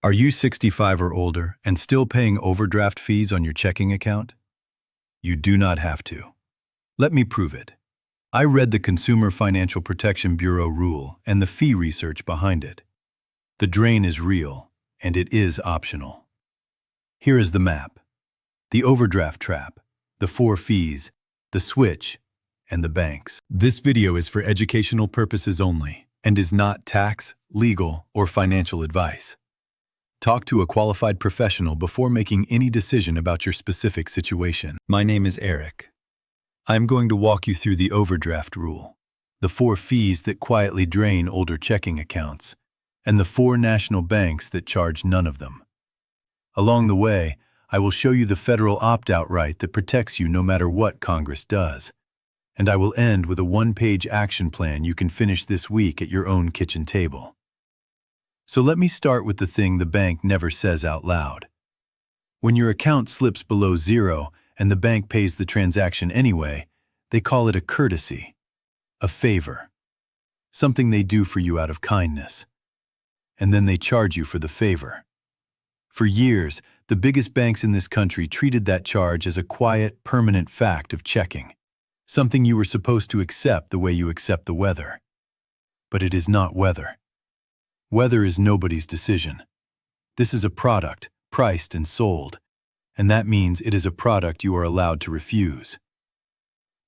Are you 65 or older and still paying overdraft fees on your checking account? You do not have to. Let me prove it. I read the Consumer Financial Protection Bureau rule and the fee research behind it. The drain is real, and it is optional. Here is the map. The overdraft trap, the 4 fees, the switch, and the banks. This video is for educational purposes only and is not tax, legal, or financial advice. Talk to a qualified professional before making any decision about your specific situation. My name is Eric. I'm going to walk you through the overdraft rule, the 4 fees that quietly drain older checking accounts, and the 4 national banks that charge none of them. Along the way, I will show you the federal opt-out right that protects you no matter what Congress does. And I will end with a 1-page action plan you can finish this week at your own kitchen table. So let me start with the thing the bank never says out loud. When your account slips below 0 and the bank pays the transaction anyway, they call it a courtesy, a favor, something they do for you out of kindness. And then they charge you for the favor. For years, the biggest banks in this country treated that charge as a quiet, permanent fact of checking, something you were supposed to accept the way you accept the weather. But it is not weather. Weather is nobody's decision. This is a product, priced and sold, and that means it is a product you are allowed to refuse.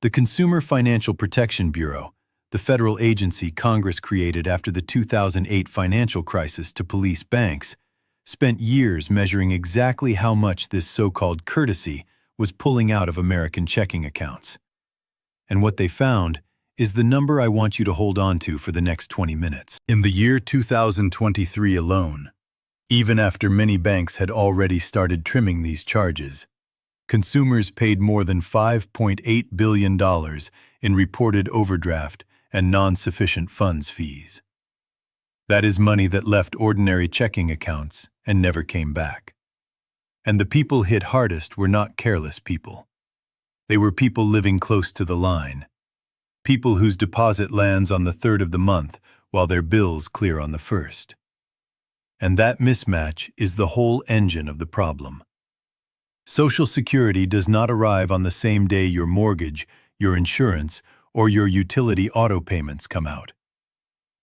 The Consumer Financial Protection Bureau, the federal agency Congress created after the 2008 financial crisis to police banks, spent years measuring exactly how much this so-called courtesy was pulling out of American checking accounts. And what they found is the number I want you to hold on to for the next 20 minutes. In the year 2023 alone, even after many banks had already started trimming these charges, consumers paid more than $5.8 billion in reported overdraft and non-sufficient funds fees. That is money that left ordinary checking accounts and never came back. And the people hit hardest were not careless people. They were people living close to the line. People whose deposit lands on the 3rd of the month while their bills clear on the 1st. And that mismatch is the whole engine of the problem. Social Security does not arrive on the same day your mortgage, your insurance, or your utility auto payments come out.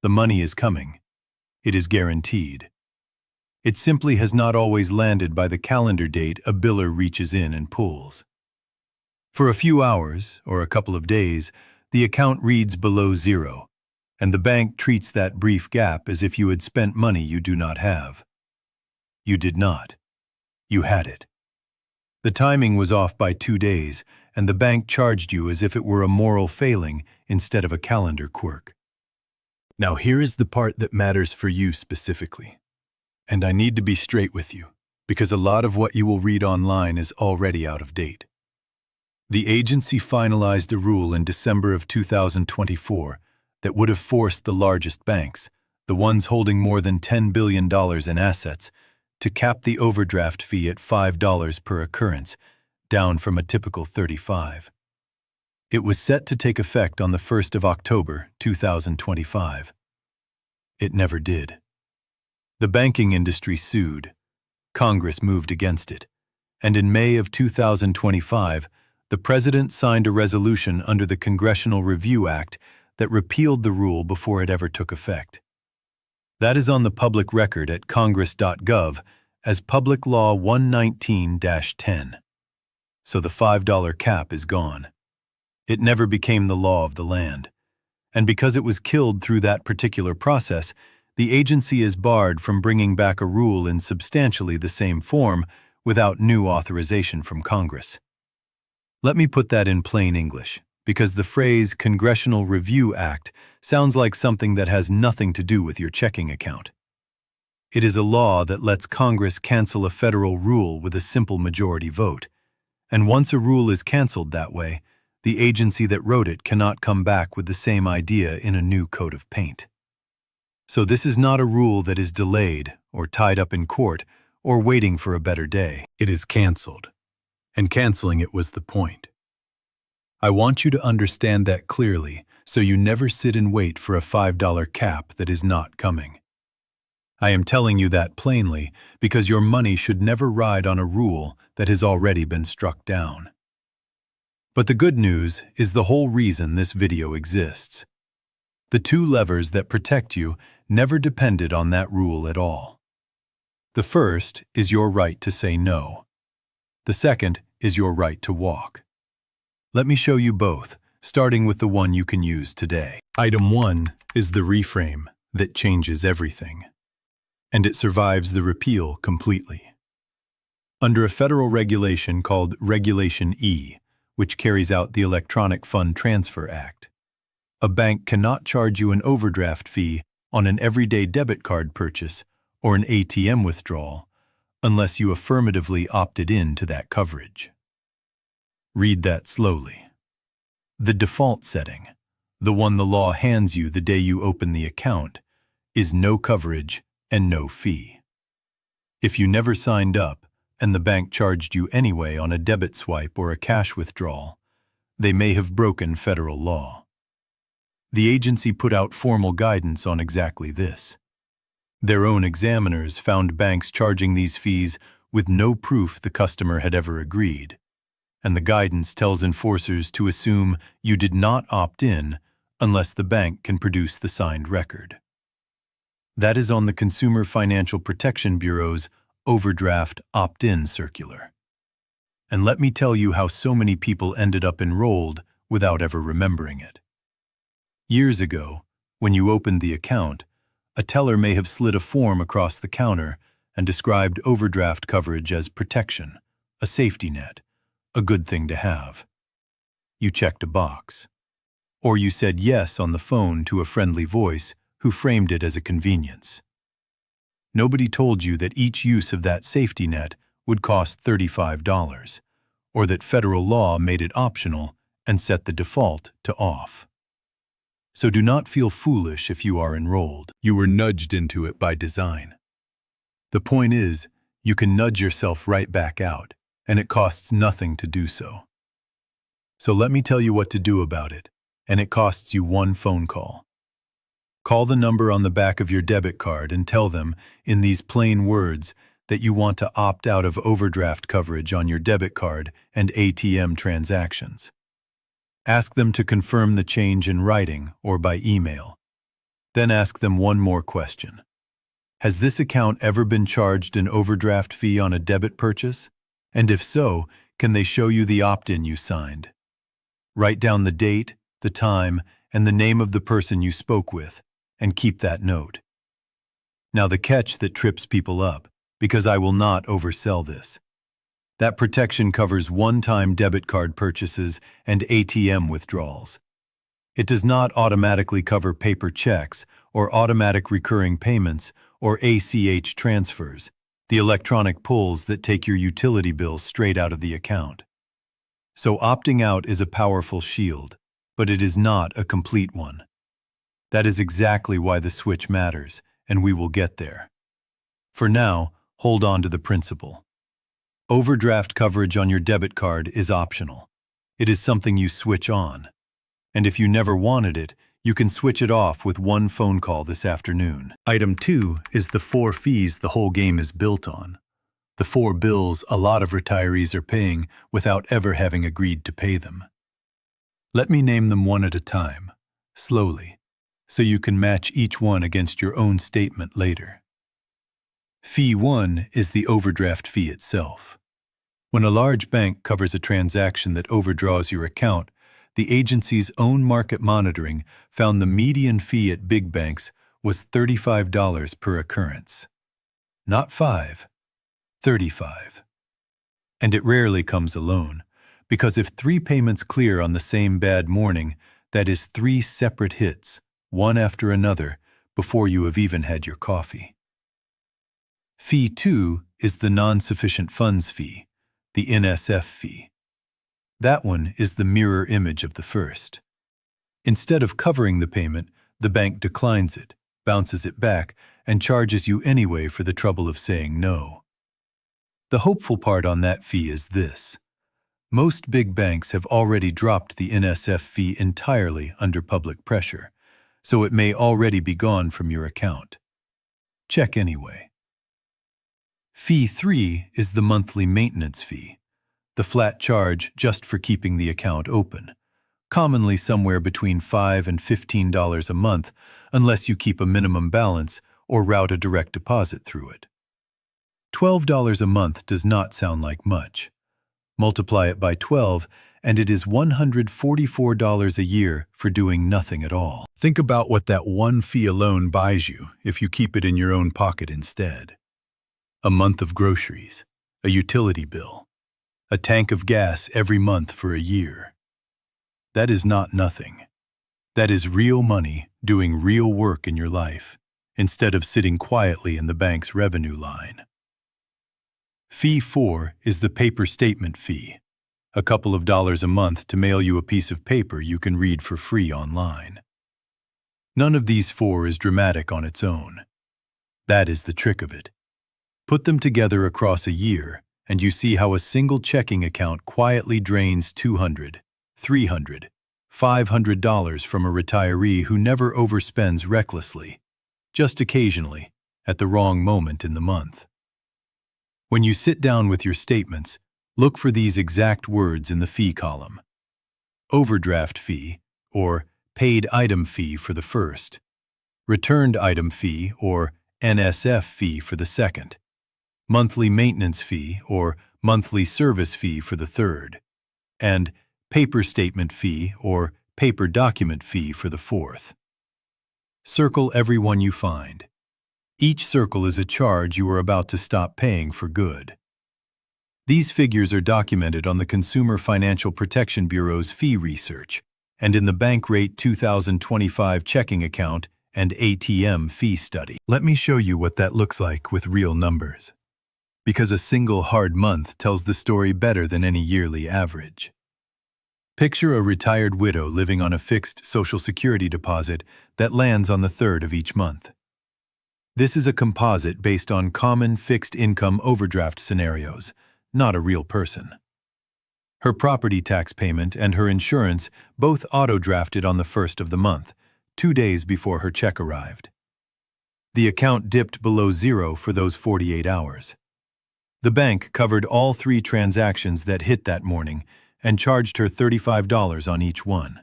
The money is coming. It is guaranteed. It simply has not always landed by the calendar date a biller reaches in and pulls. For a few hours, or a couple of days, the account reads below 0, and the bank treats that brief gap as if you had spent money you do not have. You did not. You had it. The timing was off by 2 days, and the bank charged you as if it were a moral failing instead of a calendar quirk. Now here is the part that matters for you specifically. And I need to be straight with you, because a lot of what you will read online is already out of date. The agency finalized a rule in December of 2024 that would have forced the largest banks, the ones holding more than $10 billion in assets, to cap the overdraft fee at $5 per occurrence, down from a typical $35. It was set to take effect on the 1st of October, 2025. It never did. The banking industry sued. Congress moved against it. And in May of 2025, the President signed a resolution under the Congressional Review Act that repealed the rule before it ever took effect. That is on the public record at congress.gov as Public Law 119-10. So the $5 cap is gone. It never became the law of the land. And because it was killed through that particular process, the agency is barred from bringing back a rule in substantially the same form without new authorization from Congress. Let me put that in plain English, because the phrase Congressional Review Act sounds like something that has nothing to do with your checking account. It is a law that lets Congress cancel a federal rule with a simple majority vote. And once a rule is canceled that way, the agency that wrote it cannot come back with the same idea in a new coat of paint. So this is not a rule that is delayed or tied up in court or waiting for a better day. It is canceled. And canceling it was the point. I want you to understand that clearly so you never sit and wait for a $5 cap that is not coming. I am telling you that plainly because your money should never ride on a rule that has already been struck down. But the good news is the whole reason this video exists. The two levers that protect you never depended on that rule at all. The first is your right to say no. The second is your right to walk. Let me show you both, starting with the one you can use today. Item 1 is the reframe that changes everything, and it survives the repeal completely. Under a federal regulation called Regulation E, which carries out the Electronic Fund Transfer Act, a bank cannot charge you an overdraft fee on an everyday debit card purchase or an ATM withdrawal unless you affirmatively opted in to that coverage. Read that slowly. The default setting, the one the law hands you the day you open the account, is no coverage and no fee. If you never signed up and the bank charged you anyway on a debit swipe or a cash withdrawal, they may have broken federal law. The agency put out formal guidance on exactly this. Their own examiners found banks charging these fees with no proof the customer had ever agreed, and the guidance tells enforcers to assume you did not opt in unless the bank can produce the signed record. That is on the Consumer Financial Protection Bureau's Overdraft Opt-in Circular. And let me tell you how so many people ended up enrolled without ever remembering it. Years ago, when you opened the account, a teller may have slid a form across the counter and described overdraft coverage as protection, a safety net, a good thing to have. You checked a box. Or you said yes on the phone to a friendly voice who framed it as a convenience. Nobody told you that each use of that safety net would cost $35, or that federal law made it optional and set the default to off. So do not feel foolish if you are enrolled. You were nudged into it by design. The point is, you can nudge yourself right back out, and it costs nothing to do so. So let me tell you what to do about it, and it costs you one phone call. Call the number on the back of your debit card and tell them, in these plain words, that you want to opt out of overdraft coverage on your debit card and ATM transactions. Ask them to confirm the change in writing or by email. Then ask them one more question. Has this account ever been charged an overdraft fee on a debit purchase? And if so, can they show you the opt-in you signed? Write down the date, the time, and the name of the person you spoke with, and keep that note. Now the catch that trips people up, because I will not oversell this. That protection covers one-time debit card purchases and ATM withdrawals. It does not automatically cover paper checks or automatic recurring payments or ACH transfers, the electronic pulls that take your utility bill straight out of the account. So opting out is a powerful shield, but it is not a complete one. That is exactly why the switch matters, and we will get there. For now, hold on to the principle. Overdraft coverage on your debit card is optional. It is something you switch on. And if you never wanted it, you can switch it off with one phone call this afternoon. Item 2 is the 4 fees the whole game is built on. The 4 bills a lot of retirees are paying without ever having agreed to pay them. Let me name them one at a time, slowly, so you can match each one against your own statement later. Fee 1 is the overdraft fee itself. When a large bank covers a transaction that overdraws your account, the agency's own market monitoring found the median fee at big banks was $35 per occurrence. Not 5, 35. And it rarely comes alone, because if 3 payments clear on the same bad morning, that is 3 separate hits, one after another, before you have even had your coffee. Fee 2 is the non-sufficient funds fee, the NSF fee. That one is the mirror image of the first. Instead of covering the payment, the bank declines it, bounces it back, and charges you anyway for the trouble of saying no. The hopeful part on that fee is this. Most big banks have already dropped the NSF fee entirely under public pressure, so it may already be gone from your account. check anyway. Fee 3 is the monthly maintenance fee, the flat charge just for keeping the account open, commonly somewhere between $5 and $15 a month unless you keep a minimum balance or route a direct deposit through it. $12 a month does not sound like much. Multiply it by 12 and it is $144 a year for doing nothing at all. Think about what that one fee alone buys you if you keep it in your own pocket instead. A month of groceries, a utility bill, a tank of gas every month for a year. That is not nothing. That is real money doing real work in your life, instead of sitting quietly in the bank's revenue line. Fee 4 is the paper statement fee, a couple of dollars a month to mail you a piece of paper you can read for free online. None of these four is dramatic on its own. That is the trick of it. Put them together across a year, and you see how a single checking account quietly drains $200, $300, $500 from a retiree who never overspends recklessly, just occasionally, at the wrong moment in the month. When you sit down with your statements, look for these exact words in the fee column. Overdraft fee, or paid item fee for the first. Returned item fee, or NSF fee for the second. Monthly maintenance fee, or monthly service fee for the third. And paper statement fee, or paper document fee for the fourth. Circle every one you find. Each circle is a charge you are about to stop paying for good. These figures are documented on the Consumer Financial Protection Bureau's fee research and in the Bankrate 2025 checking account and ATM fee study. Let me show you what that looks like with real numbers, because a single hard month tells the story better than any yearly average. Picture a retired widow living on a fixed Social Security deposit that lands on the 3rd of each month. This is a composite based on common fixed income overdraft scenarios, not a real person. Her property tax payment and her insurance both auto-drafted on the 1st of the month, 2 days before her check arrived. The account dipped below zero for those 48 hours. The bank covered all 3 transactions that hit that morning and charged her $35 on each one.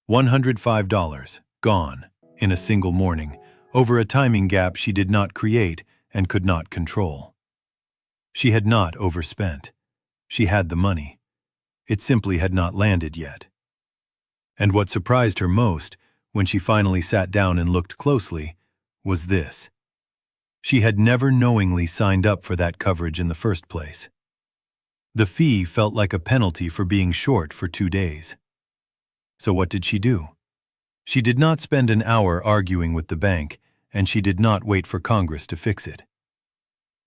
$105 gone in a single morning, over a timing gap she did not create and could not control. She had not overspent. She had the money. It simply had not landed yet. And what surprised her most, when she finally sat down and looked closely, was this. She had never knowingly signed up for that coverage in the first place. The fee felt like a penalty for being short for 2 days. So what did she do? She did not spend an hour arguing with the bank, and she did not wait for Congress to fix it.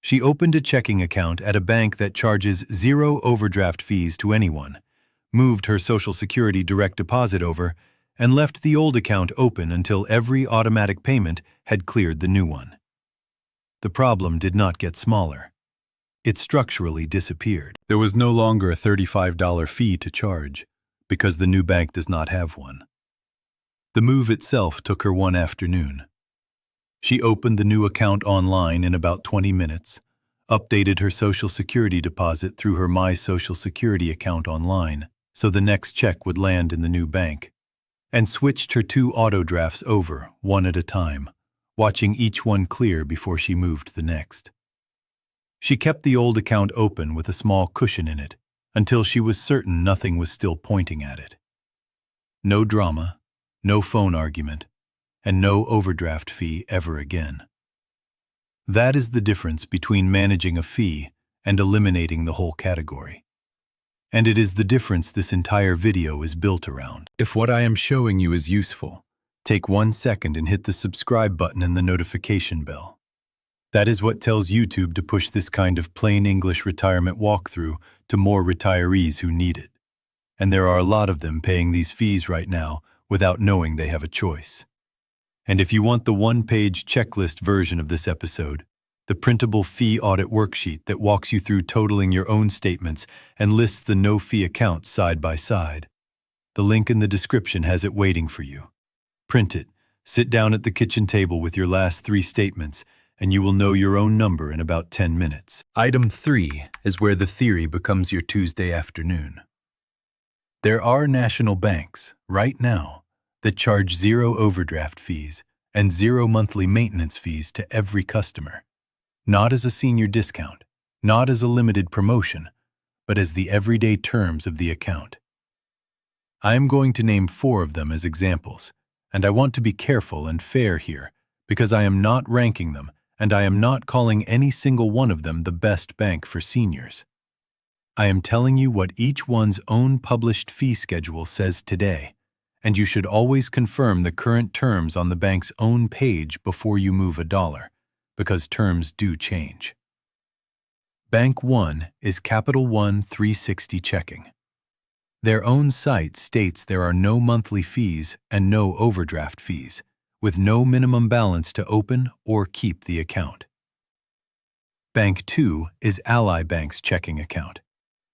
She opened a checking account at a bank that charges 0 overdraft fees to anyone, moved her Social Security direct deposit over, and left the old account open until every automatic payment had cleared the new one. The problem did not get smaller. It structurally disappeared. There was no longer a $35 fee to charge, because the new bank does not have one. The move itself took her one afternoon. She opened the new account online in about 20 minutes, updated her Social Security deposit through her My Social Security account online so the next check would land in the new bank, and switched her 2 auto drafts over, one at a time, watching each one clear before she moved the next. She kept the old account open with a small cushion in it until she was certain nothing was still pointing at it. No drama, no phone argument, and no overdraft fee ever again. That is the difference between managing a fee and eliminating the whole category. And it is the difference this entire video is built around. If what I am showing you is useful, take 1 second and hit the subscribe button and the notification bell. That is what tells YouTube to push this kind of plain English retirement walkthrough to more retirees who need it. And there are a lot of them paying these fees right now without knowing they have a choice. And if you want the one-page checklist version of this episode, the printable fee audit worksheet that walks you through totaling your own statements and lists the no-fee accounts side by side, the link in the description has it waiting for you. Print it, Sit down at the kitchen table with your last 3 statements, and you will know your own number in about 10 minutes. Item 3 is where the theory becomes your Tuesday afternoon. There are national banks, right now, that charge 0 overdraft fees and 0 monthly maintenance fees to every customer. Not as a senior discount, not as a limited promotion, but as the everyday terms of the account. I am going to name 4 of them as examples, and I want to be careful and fair here because I am not ranking them and I am not calling any single one of them the best bank for seniors. I am telling you what each one's own published fee schedule says today, and you should always confirm the current terms on the bank's own page before you move a dollar, because terms do change. Bank 1 is Capital One 360 Checking. Their own site states there are no monthly fees and no overdraft fees, with no minimum balance to open or keep the account. Bank 2 is Ally Bank's checking account,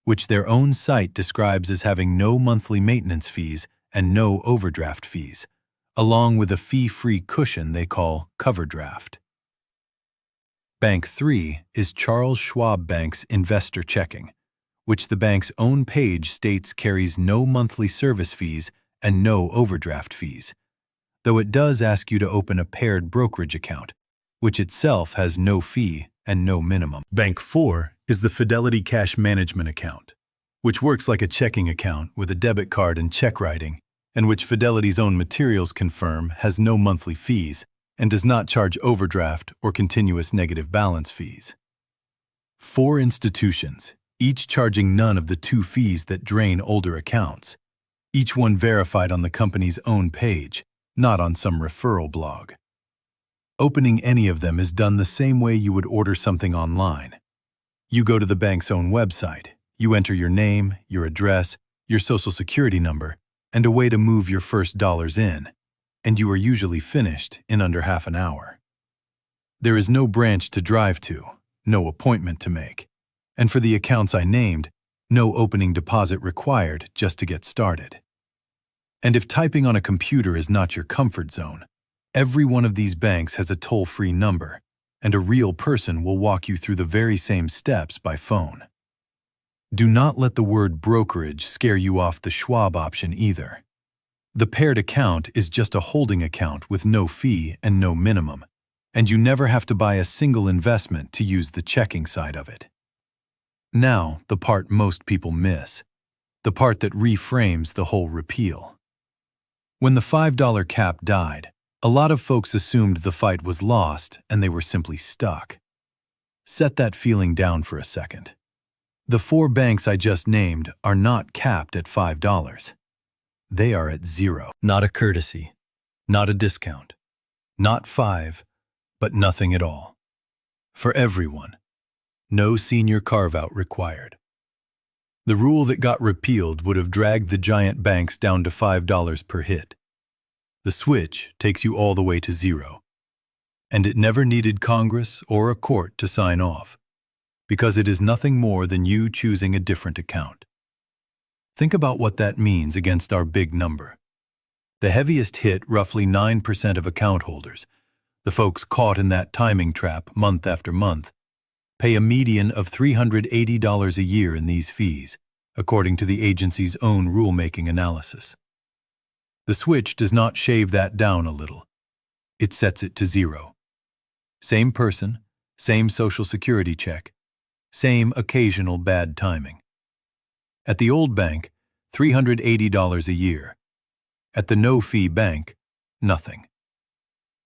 which their own site describes as having no monthly maintenance fees and no overdraft fees, along with a fee-free cushion they call CoverDraft. Bank 3 is Charles Schwab Bank's Investor Checking, which the bank's own page states carries no monthly service fees and no overdraft fees, though it does ask you to open a paired brokerage account, which itself has no fee and no minimum. Bank 4 is the Fidelity Cash Management Account, which works like a checking account with a debit card and check writing, and which Fidelity's own materials confirm has no monthly fees and does not charge overdraft or continuous negative balance fees. 4 institutions, each charging none of the 2 fees that drain older accounts, each one verified on the company's own page, not on some referral blog. Opening any of them is done the same way you would order something online. You go to the bank's own website, you enter your name, your address, your social security number, and a way to move your first dollars in, and you are usually finished in under half an hour. There is no branch to drive to, no appointment to make, and for the accounts I named, no opening deposit required just to get started. And if typing on a computer is not your comfort zone, every one of these banks has a toll-free number, and a real person will walk you through the very same steps by phone. Do not let the word brokerage scare you off the Schwab option either. The paired account is just a holding account with no fee and no minimum, and you never have to buy a single investment to use the checking side of it. Now, the part most people miss, the part that reframes the whole repeal. When the $5 cap died, a lot of folks assumed the fight was lost and they were simply stuck. Set that feeling down for a second. The 4 banks I just named are not capped at $5. They are at 0. Not a courtesy, not a discount, not 5, but nothing at all. For everyone. No senior carve-out required. The rule that got repealed would have dragged the giant banks down to $5 per hit. The switch takes you all the way to 0. And it never needed Congress or a court to sign off, because it is nothing more than you choosing a different account. Think about what that means against our big number. The heaviest hit roughly 9% of account holders, the folks caught in that timing trap month after month, pay a median of $380 a year in these fees, according to the agency's own rulemaking analysis. The switch does not shave that down a little. It sets it to 0. Same person, same social security check, same occasional bad timing. At the old bank, $380 a year. At the no-fee bank, nothing.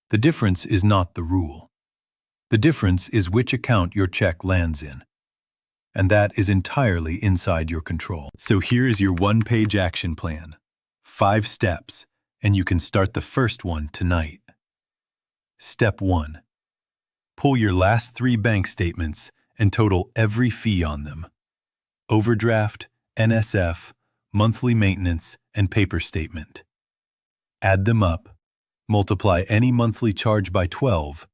The difference is not the rule. The difference is which account your check lands in. And that is entirely inside your control. So here is your 1-page action plan. 5 steps, and you can start the first one tonight. Step 1. Pull your last 3 bank statements and total every fee on them. Overdraft, NSF, monthly maintenance, and paper statement. Add them up, multiply any monthly charge by 12,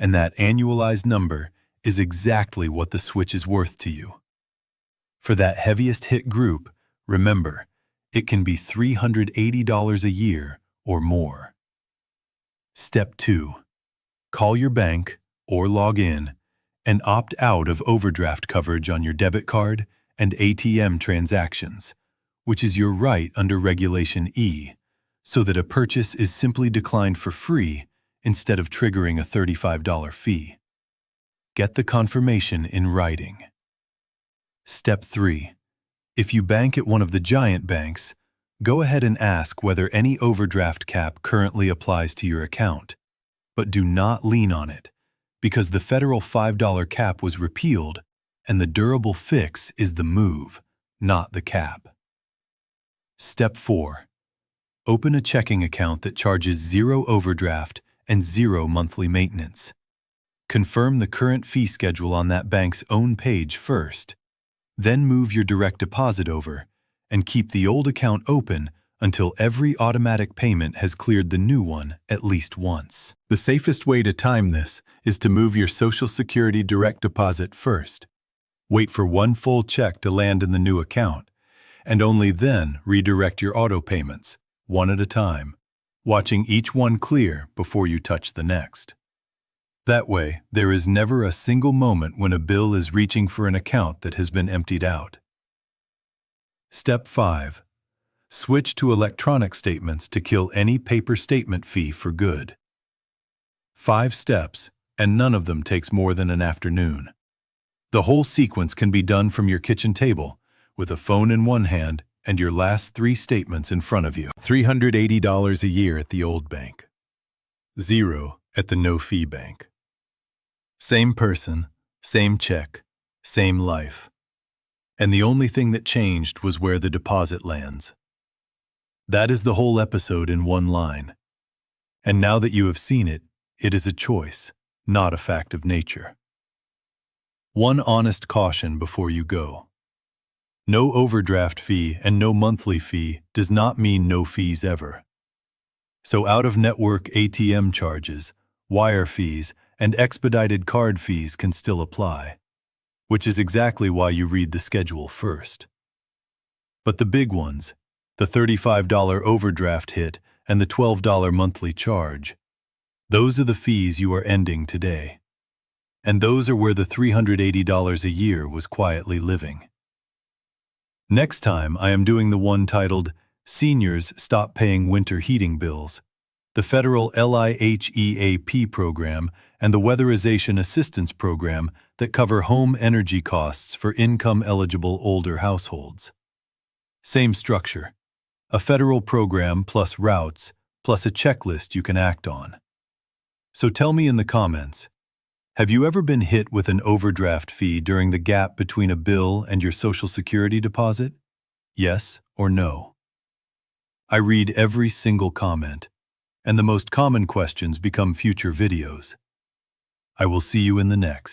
and that annualized number is exactly what the switch is worth to you. For that heaviest hit group, remember, it can be $380 a year or more. Step 2. Call your bank or log in and opt out of overdraft coverage on your debit card and ATM transactions, which is your right under Regulation E, so that a purchase is simply declined for free instead of triggering a $35 fee. Get the confirmation in writing. Step 3. If you bank at one of the giant banks, go ahead and ask whether any overdraft cap currently applies to your account, but do not lean on it, because the federal $5 cap was repealed and the durable fix is the move, not the cap. Step 4. Open a checking account that charges 0 overdraft and 0 monthly maintenance. Confirm the current fee schedule on that bank's own page first. Then move your direct deposit over and keep the old account open until every automatic payment has cleared the new one at least once. The safest way to time this is to move your Social Security direct deposit first. Wait for one full check to land in the new account, and only then redirect your auto payments, one at a time, watching each one clear before you touch the next. That way, there is never a single moment when a bill is reaching for an account that has been emptied out. Step 5. Switch to electronic statements to kill any paper statement fee for good. 5 steps, and none of them takes more than an afternoon. The whole sequence can be done from your kitchen table, with a phone in one hand and your last 3 statements in front of you. $380 a year at the old bank. 0 at the no-fee bank. Same person, same check, same life. And the only thing that changed was where the deposit lands. That is the whole episode in one line. And now that you have seen it, it is a choice, not a fact of nature. One honest caution before you go. No overdraft fee and no monthly fee does not mean no fees ever. So out-of-network ATM charges, wire fees, and expedited card fees can still apply, which is exactly why you read the schedule first. But the big ones, the $35 overdraft hit and the $12 monthly charge, those are the fees you are ending today. And those are where the $380 a year was quietly living. Next time, I am doing the one titled, Seniors Stop Paying Winter Heating Bills, the federal LIHEAP program and the Weatherization Assistance Program that cover home energy costs for income-eligible older households. Same structure, a federal program plus routes plus a checklist you can act on. So tell me in the comments, have you ever been hit with an overdraft fee during the gap between a bill and your Social Security deposit? Yes or no? I read every single comment, and the most common questions become future videos. I will see you in the next.